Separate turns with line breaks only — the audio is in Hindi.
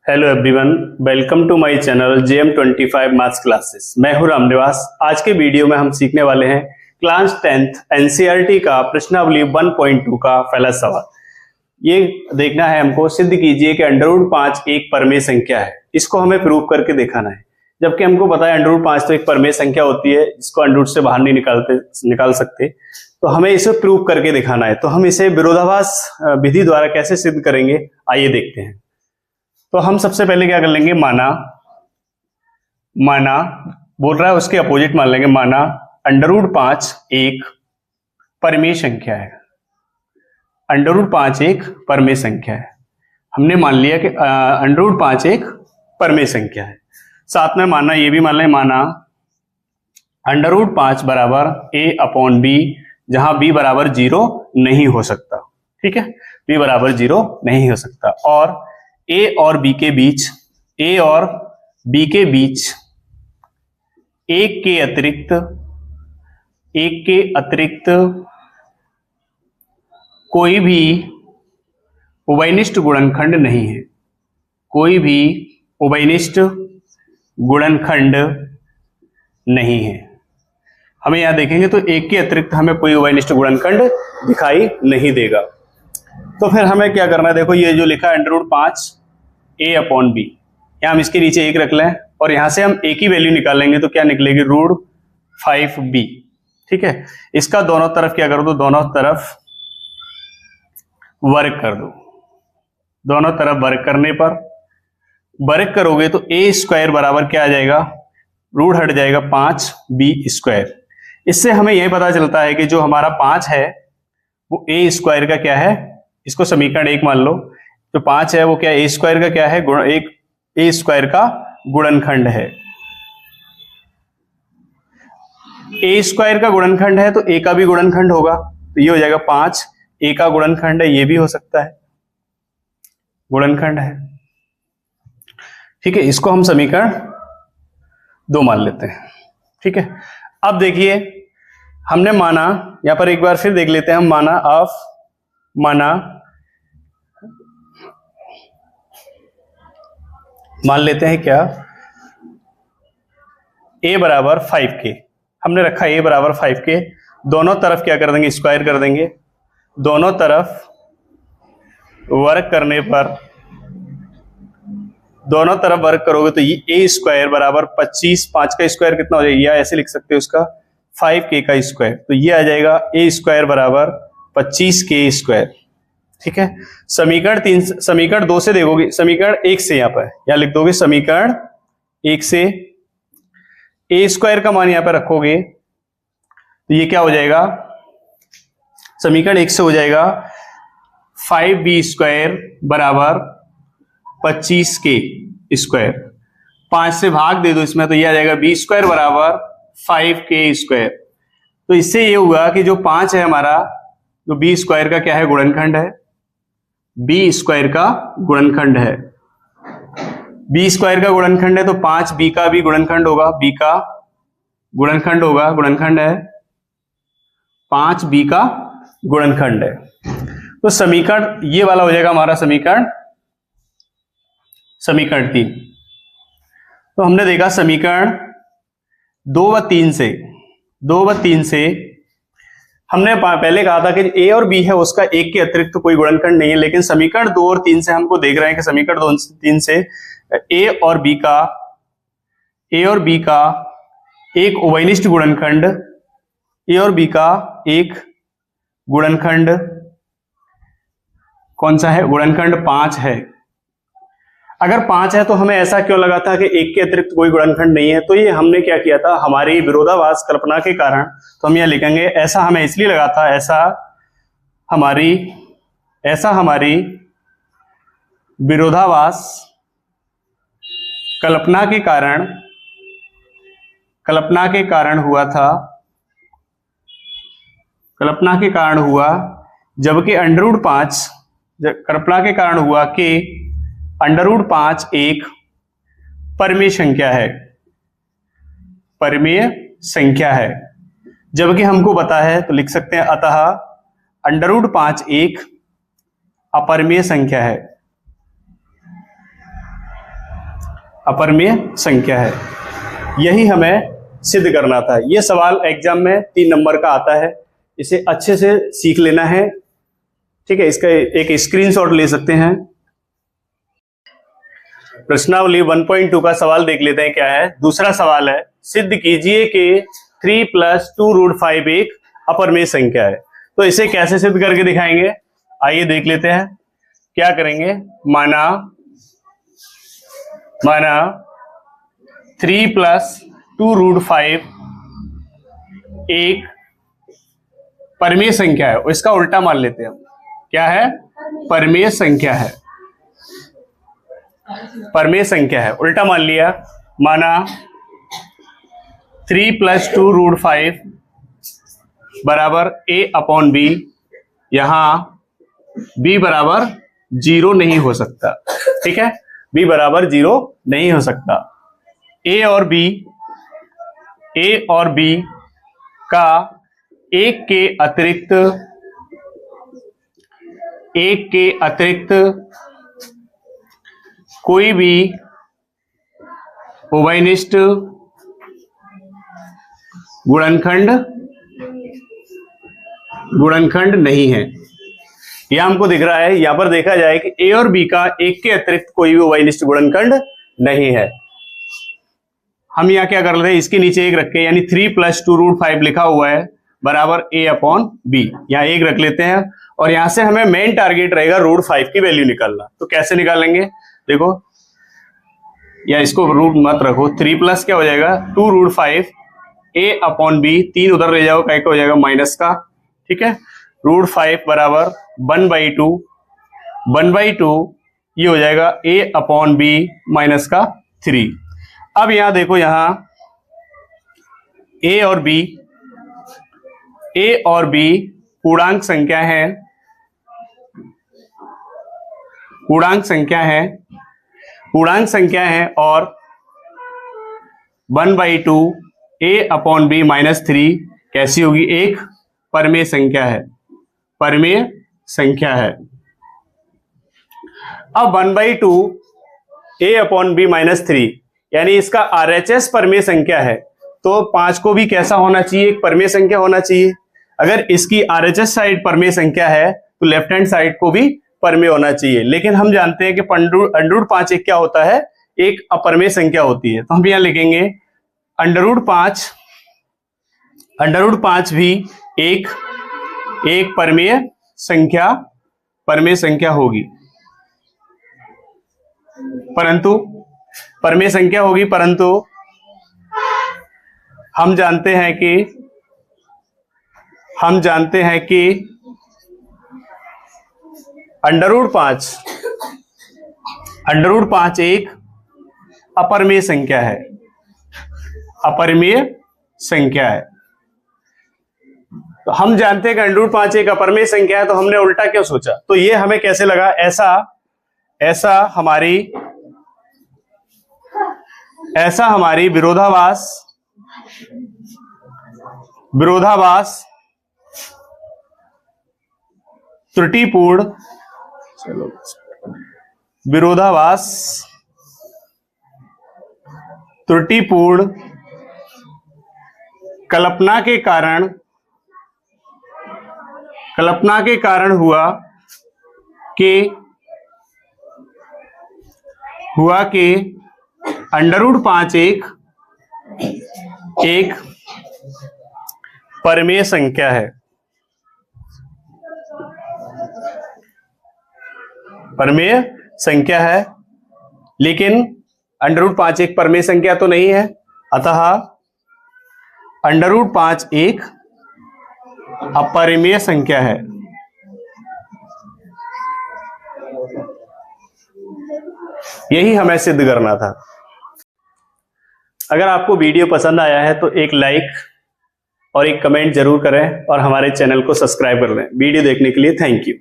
Hello everyone, welcome to my channel JM25 maths classes. मैं हूं रामनिवास। आज के वीडियो में हम सीखने वाले हैं क्लास 10th एनसीईआरटी का प्रश्नावली 1.2 का पहला सवाल। ये देखना है हमको, सिद्ध कीजिए कि √5 एक परमेय संख्या है। इसको हमें प्रूव करके दिखाना है, जबकि हमको पता है √5 तो एक परमेय संख्या होती है जिसको अंडर रूट से बाहर नहीं निकाल सकते, तो हमें इसे प्रूव करके दिखाना है। तो हम इसे विरोधाभास विधि द्वारा कैसे सिद्ध करेंगे, आइए देखते हैं। तो हम सबसे पहले क्या कर लेंगे, माना बोल रहा है उसके अपोजिट मान लेंगे। माना √5 एक परमेय संख्या है। √5 एक परमेय संख्या है। हमने मान लिया कि √5 एक परमेय संख्या है। साथ में माना ये भी मान लें, माना √5 बराबर a/b, जहां b बराबर 0 नहीं हो सकता। ठीक है, b बराबर 0 नहीं हो सकता। और a और b के बीच एक के अतिरिक्त कोई भी उभयनिष्ठ गुणनखंड नहीं है। कोई भी उभयनिष्ठ गुणनखंड नहीं है। हमें यहां देखेंगे तो एक के अतिरिक्त हमें कोई उभयनिष्ठ गुणनखंड दिखाई नहीं देगा। तो फिर हमें क्या करना है, देखो ये जो लिखा है √5 a/b, यहां हम इसके नीचे एक रख लें और यहां से हम एक ही वैल्यू निकालेंगे तो क्या निकलेगी, √5b। ठीक है, इसका दोनों तरफ क्या कर दो, दोनों तरफ वर्ग कर दो। दोनों तरफ वर्ग करने पर वर्ग करोगे तो a² बराबर क्या आ जाएगा, रूट हट जाएगा 5b²। इससे हमें यह पता चलता है कि जो हमारा 5 है वो a² का क्या है, इसको समीकरण 1 मान लो। जो 5 है वो क्या a² का क्या है, एक a² का गुणनखंड है। a² का गुणनखंड है तो a का भी गुणनखंड होगा, तो ये हो जाएगा 5। a का गुणनखंड है, ये भी हो सकता है, गुणनखंड है। ठीक है, इसको हम समीकरण 2 मान लेते हैं। ठीक है, अब देखिए हमने माना, यहां पर एक बार फिर देख लेते हैं हम। मान लेते हैं क्या, a बराबर 5k हमने रखा, a बराबर 5k। दोनों तरफ क्या कर देंगे, स्क्वायर कर देंगे। दोनों तरफ वर्ग करने पर, दोनों तरफ वर्ग करोगे तो ये a² बराबर 25, 5 का स्क्वायर कितना हो जाएगा, या ऐसे लिख सकते हो उसका 5k का स्क्वायर, तो ये आ जाएगा a² बराबर 25k²। ठीक है, समीकरण 2 से देखोगे, समीकरण 1 से यहां लिख दोगे, समीकरण 1 से a² का मान यहां पर रखोगे तो ये क्या हो जाएगा, समीकरण 1 से हो जाएगा 5b² बराबर 25k²। 5 से भाग दे दो इसमें तो ये आ जाएगा b² बराबर 5k²। तो इससे ये हुआ कि जो 5 है हमारा, जो b² का क्या है, गुणनखंड है। b² का गुणनखंड है। b² का गुणनखंड है तो 5b का भी गुणनखंड होगा, b का गुणनखंड होगा, गुणनखंड है, 5b का गुणनखंड है। तो समीकरण ये वाला हो जाएगा हमारा समीकरण 3। तो हमने देखा समीकरण 2 व 3 से हमने पहले कहा था कि a और b है उसका एक के अतिरिक्त तो कोई गुणनखंड नहीं है, लेकिन समीकरण 2 और 3 से हमको देख रहे हैं कि समीकरण 2 और 3 से a और b का एक उभयनिष्ठ गुणनखंड, a और b का एक गुणनखंड कौन सा है, गुणनखंड 5 है। अगर 5 है तो हमें ऐसा क्यों लगा था कि एक के अतिरिक्त कोई गुणनखंड नहीं है, तो ये हमने क्या किया था, हमारी विरोधाभास कल्पना के कारण, तो हम यह लिखेंगे ऐसा हमें इसलिए लगा था, ऐसा हमारी विरोधाभास कल्पना के कारण हुआ, जबकि √5 कल्पना के कारण हुआ कि √5 एक परमेय संख्या है, जबकि हमको पता है, तो लिख सकते हैं अतः √5 एक अपरिमेय संख्या है। अपरिमेय संख्या है। यही हमें सिद्ध करना था। यह सवाल एग्जाम में 3 नंबर का आता है, इसे अच्छे से सीख लेना है। ठीक है, इसका एक स्क्रीनशॉट ले सकते हैं। प्रश्नावली 1.2 का सवाल देख लेते हैं क्या है। दूसरा सवाल है, सिद्ध कीजिए कि 3 + 2√5 एक अपरिमेय संख्या है। तो इसे कैसे सिद्ध करके दिखाएंगे, आइए देख लेते हैं। क्या करेंगे, माना 3 + 2√5 एक परिमेय संख्या है। इसका उल्टा मान लेते हैं हम, क्या है, परिमेय संख्या है। परिमेय संख्या है, उल्टा मान लिया। माना 3 + 2√5 बराबर a/b। यहां b बराबर 0 नहीं हो सकता। ठीक है, b बराबर 0 नहीं हो सकता। a और b का एक के अतिरिक्त कोई भी उभयनिष्ठ गुणनखंड नहीं है। यह हमको दिख रहा है, यहां पर देखा जाए कि a और b का एक के अतिरिक्त कोई भी उभयनिष्ठ गुणनखंड नहीं है। हम यहां क्या कर लेते हैं, इसके नीचे एक रख के, यानी 3 + 2√5 लिखा हुआ है बराबर a/b, यहां एक रख लेते हैं। और यहां से हमें मेन टारगेट रहेगा √5 की वैल्यू निकालना। तो कैसे निकालेंगे, देखो, या इसको रूट मत रखो, 3 प्लस क्या हो जाएगा 2√5 a/b, 3 उधर ले जाओ, क्या हो जाएगा माइनस का। ठीक है, √5 बराबर 1/2 ये हो जाएगा a/b माइनस का 3। अब यहां देखो, यहां a और b पूर्णांक संख्या है, पूर्णांक संख्या है और 1/2 a/b माइनस 3 कैसी होगी, एक परिमेय संख्या है। अब 1/2 a/b माइनस 3 यानी इसका RHS परिमेय संख्या है, तो 5 को भी कैसा होना चाहिए, एक परिमेय संख्या होना चाहिए। अगर इसकी RHS साइड परिमेय संख्या है तो लेफ्ट हैंड साइड को भी परिमेय होना चाहिए। लेकिन हम जानते हैं कि √5 एक क्या होता है, एक अपरिमेय संख्या होती है। तो हम यहां लिखेंगे √5 भी एक परिमेय संख्या होगी, परंतु हम जानते हैं कि √5 एक अपरिमेय संख्या है, तो हम जानते हैं कि √5 एक अपरिमेय संख्या है, तो हमने उल्टा क्यों सोचा। तो ये हमें कैसे लगा, ऐसा हमारी विरोधाभास त्रुटिपूर्ण कल्पना के कारण हुआ कि √5 एक परिमेय संख्या है। लेकिन √5 एक परिमेय संख्या तो नहीं है, अतः √5 एक अपरिमेय संख्या है। यही हमें सिद्ध करना था। अगर आपको वीडियो पसंद आया है तो एक लाइक और एक कमेंट जरूर करें और हमारे चैनल को सब्सक्राइब कर लें। वीडियो देखने के लिए थैंक यू।